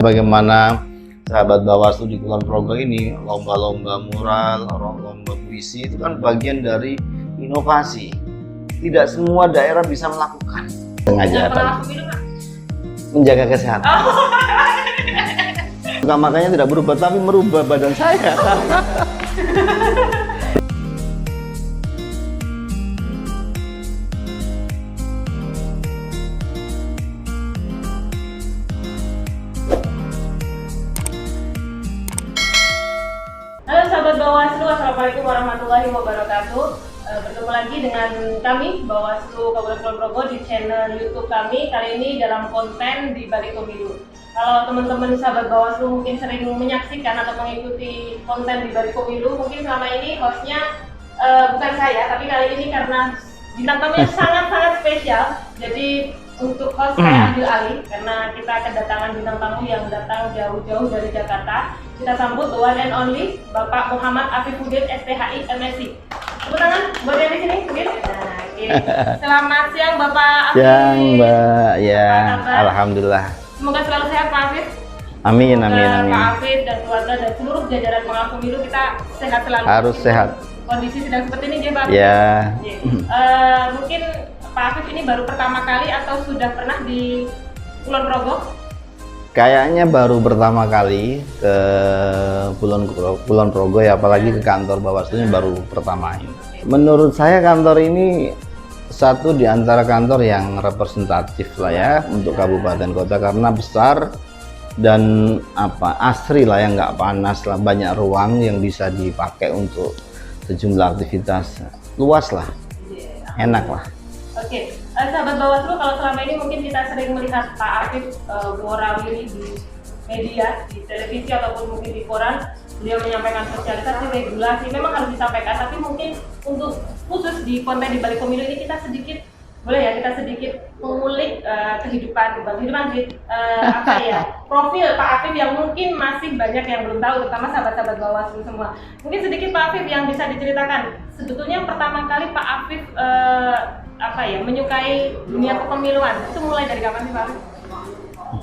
Bagaimana sahabat Bawaslu di Kulon Progo ini, lomba-lomba mural, lomba puisi itu kan bagian dari inovasi. Tidak semua daerah bisa melakukan. Sengaja tadi menjaga kesehatan. Makanya tidak berubah, tapi merubah badan saya. Halo sahabat Bawaslu, Assalamualaikum warahmatullahi wabarakatuh. Bertemu lagi dengan kami Bawaslu Kabupaten Kulon Progo di channel YouTube kami. Kali ini dalam konten di balik pemilu. Kalau teman-teman sahabat Bawaslu mungkin sering menyaksikan atau mengikuti konten di balik pemilu, mungkin selama ini hostnya bukan saya, tapi kali ini karena bintang tamunya sangat-sangat spesial. Jadi untuk host saya ambil alih karena kita kedatangan bintang tamu yang datang jauh-jauh dari Jakarta. Kita sambut the one and only Bapak Muhammad Afifuddin STHI MSI. Tepuk tangan buat yang di sini mungkin. Nah, oke. Selamat siang Bapak Afif. Siang Mbak, ya alhamdulillah. Semoga selalu sehat Pak Afif. Amin, Semoga amin, amin. Pak Afif dan keluarga dan seluruh jajaran pengawas pemilu kita sehat selalu. Harus sehat. Kondisi sedang seperti ini ya Pak Afif. Ya. Mungkin Pak Afif ini baru pertama kali atau sudah pernah di Kulon Progo? Kayaknya baru pertama kali ke Kulon Progo ya, apalagi ke kantor Bawaslunya baru pertama ini. Menurut saya kantor ini satu di antara kantor yang representatif lah ya untuk kabupaten kota karena besar dan asri lah, yang nggak panas lah, banyak ruang yang bisa dipakai untuk sejumlah aktivitas, luas lah, enak lah. Oke, sahabat Bawaslu, kalau selama ini mungkin kita sering melihat Pak Afif berwarawiri di media, di televisi ataupun mungkin di koran, beliau menyampaikan sosialisasi, regulasi, memang harus disampaikan, tapi mungkin untuk khusus di konten di balik pemilu ini kita sedikit, boleh ya, kita sedikit mengulik kehidupan profil Pak Afif yang mungkin masih banyak yang belum tahu, terutama sahabat-sahabat Bawaslu semua. Mungkin sedikit Pak Afif yang bisa diceritakan, sebetulnya pertama kali Pak Afif menyukai dunia kepemiluan itu mulai dari kapan sih Pak Afif?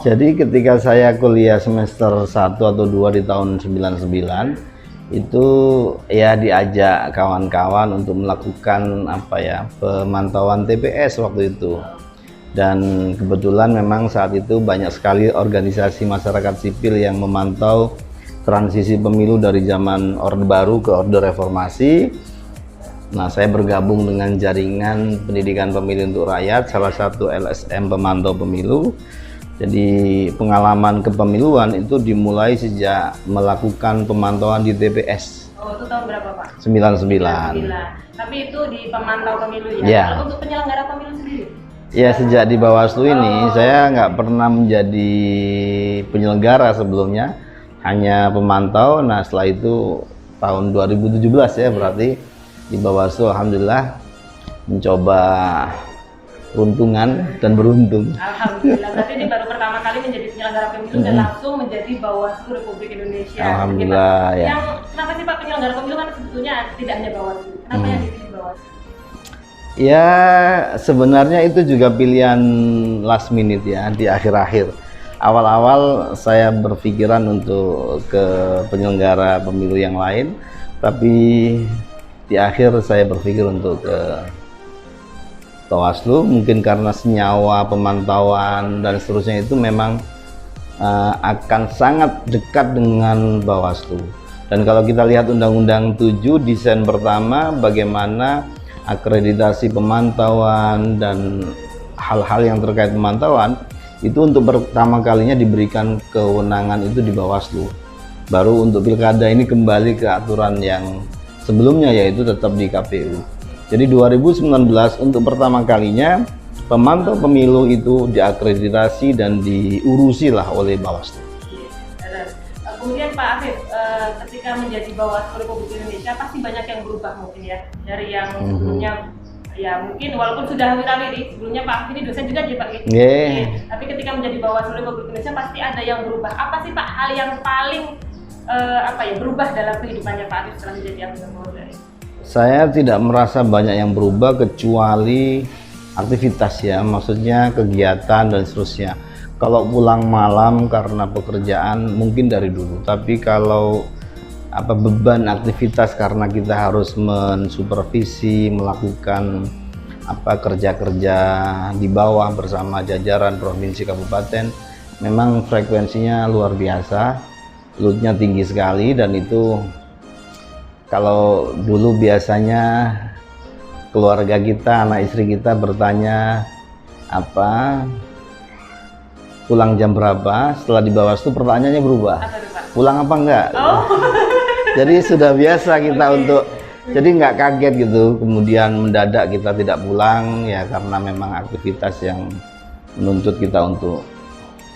Jadi ketika saya kuliah semester 1 atau 2 di tahun 99 itu ya diajak kawan-kawan untuk melakukan pemantauan TPS waktu itu, dan kebetulan memang saat itu banyak sekali organisasi masyarakat sipil yang memantau transisi pemilu dari zaman Orde Baru ke Orde Reformasi. Nah, saya bergabung dengan jaringan pendidikan pemilu untuk rakyat, salah satu LSM pemantau pemilu. Jadi pengalaman kepemiluan itu dimulai sejak melakukan pemantauan di TPS. Oh, itu tahun berapa Pak? 99. Tapi itu di pemantau pemilu ya? Ya. Kalau untuk penyelenggara pemilu sendiri? Ya, sejak di Bawaslu ini saya nggak pernah menjadi penyelenggara sebelumnya, hanya pemantau. Nah, setelah itu tahun 2017 ya, berarti di Bawaslu alhamdulillah mencoba peruntungan dan beruntung. Alhamdulillah, berarti ini baru pertama kali menjadi penyelenggara pemilu dan langsung menjadi Bawaslu Republik Indonesia. Alhamdulillah ya. Yang kenapa sih Pak penyelenggara pemilu kan sebetulnya tidak hanya Bawaslu? Kenapa yang dipilih Bawaslu? Ya, sebenarnya itu juga pilihan last minute ya, di akhir-akhir. Awal-awal saya berpikiran untuk ke penyelenggara pemilu yang lain, tapi di akhir saya berpikir untuk ke Bawaslu, mungkin karena senyawa pemantauan dan seterusnya itu memang akan sangat dekat dengan Bawaslu. Dan kalau kita lihat Undang-Undang 7 desain pertama bagaimana akreditasi pemantauan dan hal-hal yang terkait pemantauan itu untuk pertama kalinya diberikan kewenangan itu di Bawaslu. Baru untuk pilkada ini kembali ke aturan yang sebelumnya, yaitu tetap di KPU. Jadi 2019 untuk pertama kalinya pemantau pemilu itu diakreditasi dan diurusi lah oleh Bawaslu. Kemudian Pak Afif, ketika menjadi Bawaslu Republik Indonesia pasti banyak yang berubah mungkin ya, dari yang sebelumnya ya mungkin walaupun sudah wirawiri, sebelumnya Pak Afif ini dosen juga Pak. Tapi ketika menjadi Bawaslu Republik Indonesia pasti ada yang berubah. Apa sih Pak hal yang paling berubah dalam kehidupannya Pak Afif setelah menjadi anggota Bawaslu? Saya tidak merasa banyak yang berubah kecuali aktivitas ya, maksudnya kegiatan dan seterusnya. Kalau pulang malam karena pekerjaan mungkin dari dulu, tapi kalau beban aktivitas karena kita harus mensupervisi, melakukan kerja-kerja di bawah bersama jajaran provinsi kabupaten, memang frekuensinya luar biasa, loadnya tinggi sekali. Dan itu kalau dulu biasanya keluarga kita, anak istri kita bertanya pulang jam berapa, setelah di Bawaslu pertanyaannya berubah, pulang apa enggak? Jadi sudah biasa kita untuk, jadi nggak kaget gitu kemudian mendadak kita tidak pulang ya, karena memang aktivitas yang menuntut kita untuk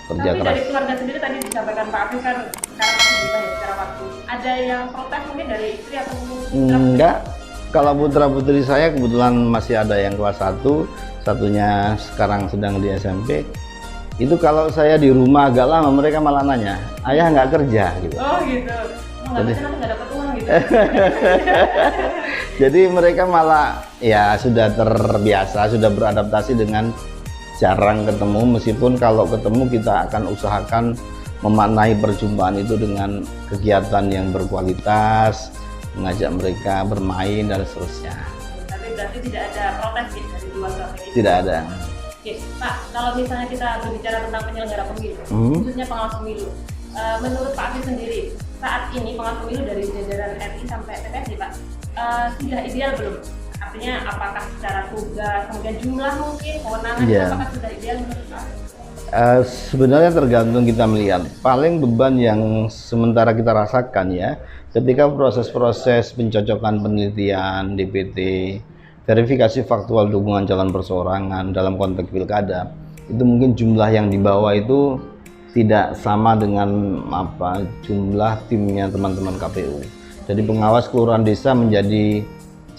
kerja keras. Tapi dari keluarga sendiri tadi disampaikan Pak Afif kan sekarang masih berubah ya secara waktu. Ada yang protes mungkin dari istri atau enggak. Kalau putra-putri saya kebetulan masih ada yang kelas 1, satunya sekarang sedang di SMP. Itu kalau saya di rumah agak lama, mereka malah nanya, ayah nggak kerja gitu. Oh gitu. Nggak bisa, nanti nggak dapat uang gitu. Jadi mereka malah ya sudah terbiasa, sudah beradaptasi dengan jarang ketemu, meskipun kalau ketemu kita akan usahakan memaknai perjumpaan itu dengan kegiatan yang berkualitas, mengajak mereka bermain dan seterusnya. Tapi berarti tidak ada protes gitu dari keluarga ini? Tidak ada. Oke, Pak, kalau misalnya kita berbicara tentang penyelenggara pemilu, khususnya pengawas pemilu, menurut Pak Afif sendiri, saat ini pengawas pemilu dari jajaran RI sampai TPS nih Pak, sudah ideal belum? Artinya apakah secara tugas, kemudian jumlah mungkin, kewenangan, apakah sudah ideal menurut Pak? Sebenarnya tergantung kita melihat. Paling beban yang sementara kita rasakan ya, ketika proses-proses pencocokan penelitian, DPT, verifikasi faktual dukungan calon perseorangan dalam konteks pilkada, itu mungkin jumlah yang dibawa itu tidak sama dengan jumlah timnya teman-teman KPU. Jadi pengawas kelurahan desa menjadi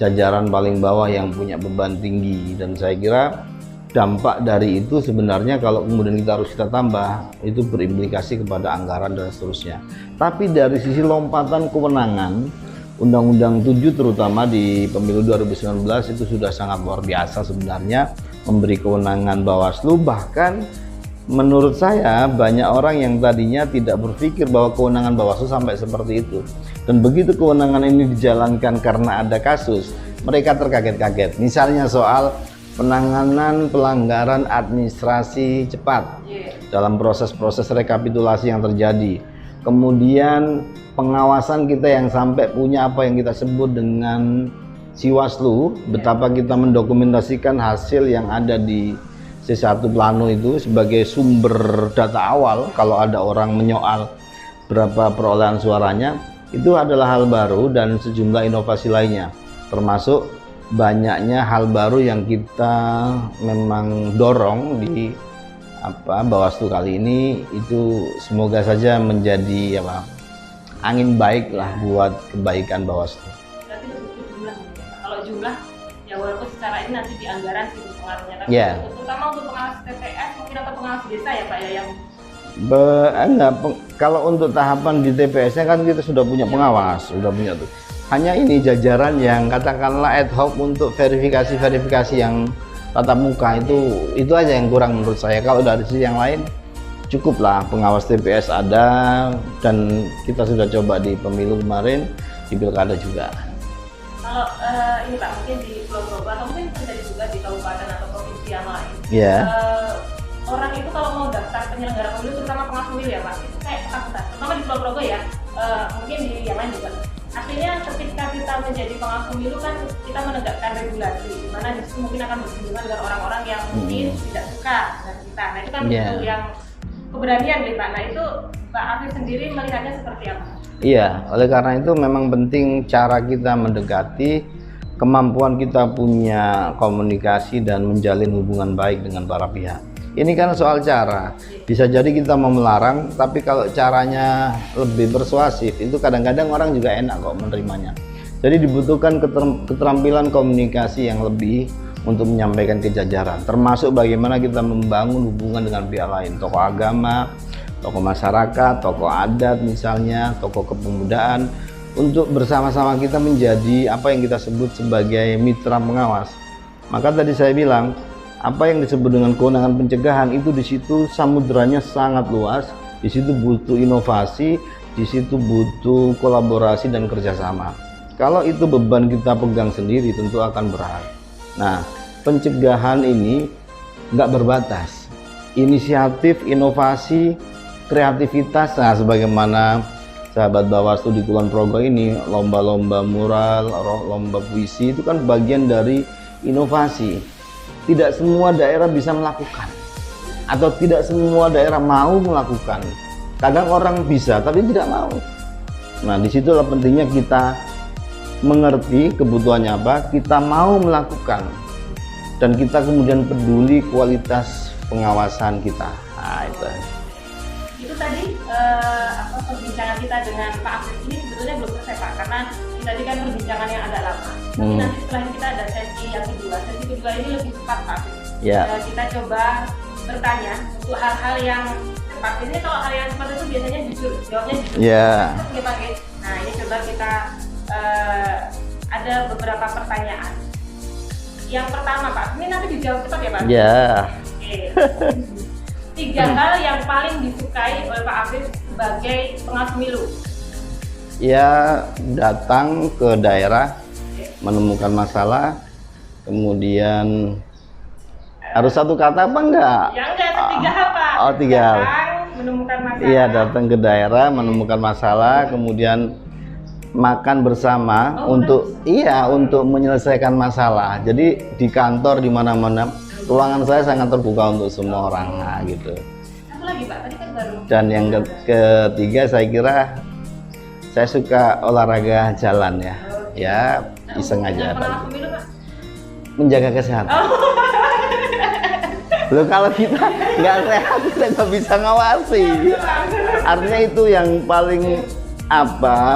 jajaran paling bawah yang punya beban tinggi, dan saya kira dampak dari itu sebenarnya kalau kemudian kita tambah itu berimplikasi kepada anggaran dan seterusnya. Tapi dari sisi lompatan kewenangan, Undang-Undang 7 terutama di pemilu 2019 itu sudah sangat luar biasa sebenarnya, memberi kewenangan Bawaslu. Bahkan menurut saya banyak orang yang tadinya tidak berpikir bahwa kewenangan Bawaslu sampai seperti itu, dan begitu kewenangan ini dijalankan karena ada kasus, mereka terkaget-kaget. Misalnya soal penanganan pelanggaran administrasi cepat dalam proses-proses rekapitulasi yang terjadi, kemudian pengawasan kita yang sampai punya apa yang kita sebut dengan Siwaslu, betapa kita mendokumentasikan hasil yang ada di C1 Plano itu sebagai sumber data awal. Kalau ada orang menyoal berapa perolehan suaranya, itu adalah hal baru, dan sejumlah inovasi lainnya, termasuk banyaknya hal baru yang kita memang dorong di Bawaslu kali ini. Itu semoga saja menjadi angin baik lah buat kebaikan Bawaslu. Berarti lebih jumlah, kalau jumlah ya walaupun secara ini nanti di anggaran sih pengaruhnya, tapi terutama untuk pengawas TPS mungkin atau pengawas desa ya Pak ya yang kalau untuk tahapan di TPS-nya kan kita sudah punya pengawas, sudah punya tuh. Hanya ini jajaran yang katakanlah ad hoc untuk verifikasi yang tatap muka, itu aja yang kurang menurut saya. Kalau dari sisi yang lain cukuplah, pengawas TPS ada, dan kita sudah coba di pemilu kemarin, di pilkada juga. Kalau ini Pak, mungkin di Pulau Progo atau mungkin terjadi juga di kabupaten atau provinsi yang lain, orang itu kalau mau daftar penyelenggara pemilu, terutama pengawas pemilu ya Pak, itu kayak ketakutan, terutama di Pulau Progo ya, mungkin di yang lain juga. Artinya ketika kita menjadi pengawas pemilu kan kita menegakkan regulasi, di mana di situ mungkin akan bersinggungan dengan orang-orang yang mungkin tidak suka dengan kita. Nah itu kan bentuk yang keberanian nih Pak. Nah itu Pak Afif sendiri melihatnya seperti apa? Iya, oleh karena itu memang penting cara kita mendekati, kemampuan kita punya komunikasi dan menjalin hubungan baik dengan para pihak. Ini kan soal cara, bisa jadi kita mau melarang, tapi kalau caranya lebih persuasif, itu kadang-kadang orang juga enak kok menerimanya. Jadi dibutuhkan keterampilan komunikasi yang lebih untuk menyampaikan ke jajaran, termasuk bagaimana kita membangun hubungan dengan pihak lain, tokoh agama, tokoh masyarakat, tokoh adat misalnya, tokoh kepemudaan, untuk bersama-sama kita menjadi apa yang kita sebut sebagai mitra pengawas. Maka tadi saya bilang, apa yang disebut dengan kewenangan pencegahan itu di situ samudranya sangat luas, di situ butuh inovasi, di situ butuh kolaborasi dan kerjasama. Kalau itu beban kita pegang sendiri tentu akan berat. Nah, pencegahan ini nggak berbatas. Inisiatif, inovasi, kreativitas, nah sebagaimana sahabat Bawaslu di Kulon Progo ini, lomba-lomba mural, lomba puisi itu kan bagian dari inovasi. Tidak semua daerah bisa melakukan, atau tidak semua daerah mau melakukan. Kadang orang bisa tapi tidak mau. Nah, disitulah pentingnya kita mengerti kebutuhannya apa, kita mau melakukan, dan kita kemudian peduli kualitas pengawasan kita. Nah, itu tadi perbincangan kita dengan Pak Afif ini sebetulnya belum selesai Pak, karena tadi kan perbincangan yang agak lama. Tapi nanti setelah ini kita ada sesi yang kedua. Sesi kedua ini lebih cepat Pak Afif. Kita coba bertanya untuk hal-hal yang cepat. Ini kalau hal yang cepat itu biasanya jujur, jawabnya jujur. Nah, ini coba kita ada beberapa pertanyaan. Yang pertama Pak, ini nanti dijawab cepat ya Pak? Oke. 3 hal yang paling disukai oleh Pak Afif sebagai pengawas pemilu. Ya, datang ke daerah, menemukan masalah, kemudian harus satu kata apa enggak? Ya enggak, 3 hal Pak. 3 hal. Menemukan masalah. Iya, datang ke daerah, menemukan masalah, kemudian makan bersama untuk menyelesaikan masalah. Jadi di kantor di mana-mana ruangan saya sangat terbuka untuk semua orang, nah, gitu. Satu lagi Pak, tadi kan baru. Dan yang ketiga saya kira saya suka olahraga jalan ya. Ya, iseng aja Pak. Menjaga kesehatan. Loh, kalau kita nggak sehat kita nggak bisa ngawasi. Artinya itu yang paling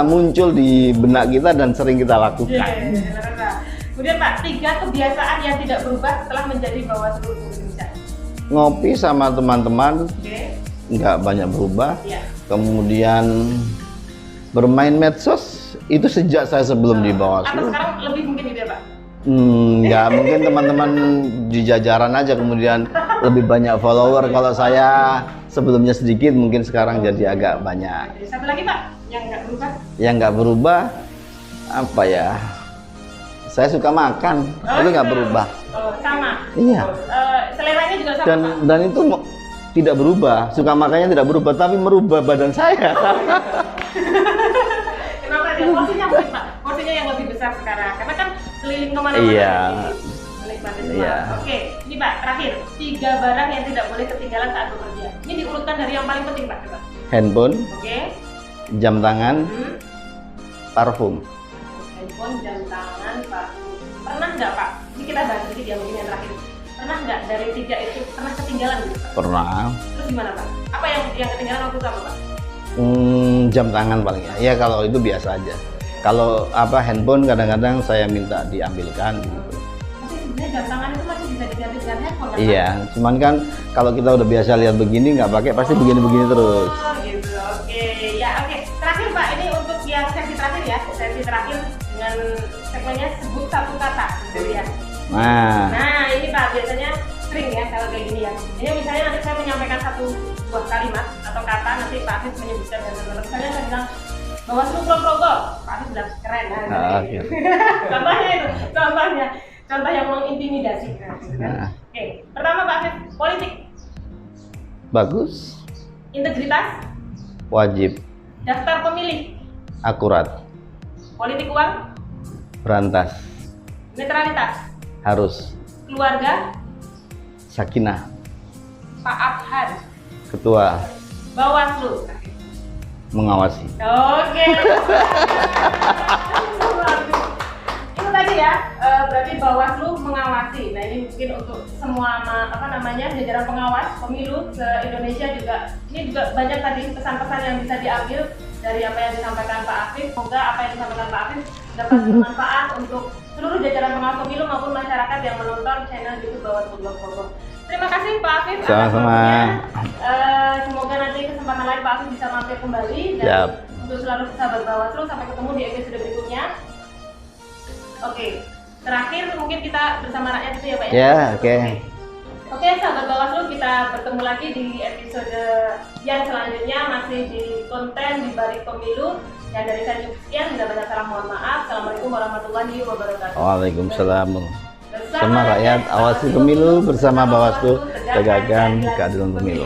muncul di benak kita dan sering kita lakukan. Kemudian Pak, 3 kebiasaan yang tidak berubah setelah menjadi Bawaslu Indonesia. Ngopi sama teman-teman, nggak banyak berubah. Kemudian bermain medsos itu sejak saya sebelum di Bawaslu. Atau sekarang lebih mungkin gitu ya Pak? Nggak, mungkin teman-teman di jajaran aja kemudian lebih banyak follower. Kalau saya sebelumnya sedikit, mungkin sekarang jadi agak banyak. Satu lagi Pak, yang nggak berubah? Yang nggak berubah apa ya? Saya suka makan, tapi nggak berubah. Sama. Iya. Seleranya juga sama. Dan itu tidak berubah. Suka makannya tidak berubah, tapi merubah badan saya. Kenapa dia? Porsinya mungkin Pak. Porsinya yang lebih besar sekarang. Karena kan keliling kemana-mana. Iya. Menikmati semua. Oke, ini Pak terakhir 3 barang yang tidak boleh ketinggalan saat bekerja. Ini diurutkan dari yang paling penting Pak. Coba. Handphone. Jam tangan. Parfum. Handphone, jam tangan, parfum. Pernah nggak Pak? Ini kita bahas sedikit ya mungkin yang terakhir. Pernah nggak dari 3 itu pernah ketinggalan gitu Pak? Pernah. Terus gimana Pak? Apa yang ketinggalan waktu itu apa Pak? Jam tangan paling ya. Ya kalau itu biasa aja. Kalau handphone kadang-kadang saya minta diambilkan gitu. Tapi sebenarnya jam tangan itu masih bisa diganti dengan handphone kan? Iya, cuman kan kalau kita udah biasa lihat begini nggak pakai pasti begini-begini terus. Gitu. Oke. Terakhir Pak, ini untuk yang sesi terakhir ya. Sesi terakhir dengan segmennya sebut satu kata gitu ya. Nah, ini Pak biasanya sering ya kalau kayak gini ya. Ini misalnya nanti saya menyampaikan satu buah kalimat atau kata, nanti Pak Afif menyebutkan dan benar. Misalnya saya bilang Bawaslu Kulon Progo, Pak Afif bilang keren. Contohnya itu, contoh yang mengintimidasi. Oke, pertama Pak Afif, politik. Bagus. Integritas. Wajib. Daftar pemilih. Akurat. Politik uang. Berantas. Netralitas. Harus. Keluarga. Sakinah. Pak Afhan. Ketua. Bawaslu. Mengawasi. Oke. Itu tadi ya, berarti Bawaslu mengawasi. Nah ini mungkin untuk semua jajaran pengawas pemilu se-Indonesia juga. Ini juga banyak tadi pesan-pesan yang bisa diambil dari apa yang disampaikan Pak Afif. Semoga apa yang disampaikan Pak Afif dapat bermanfaat untuk seluruh jajaran pengawas pemilu maupun masyarakat yang menonton channel YouTube Bawaslu Kulon Progo. Terima kasih Pak Afif. Sama-sama. Semoga nanti kesempatan lain Pak Afif bisa mampir kembali dan untuk seluruh sahabat Bawaslu sampai ketemu di episode berikutnya. Oke, terakhir mungkin kita bersama rakyat itu ya Pak ya. Oke. Oke, sahabat Bawaslu, kita bertemu lagi di episode yang selanjutnya masih di konten di balik pemilu. Dan dari saya cukup sekian, tidak banyak salah, mohon maaf. Assalamualaikum warahmatullahi wabarakatuh. Waalaikumsalam. Bersama rakyat awasi pemilu, bersama Bawaslu tegakkan keadilan pemilu.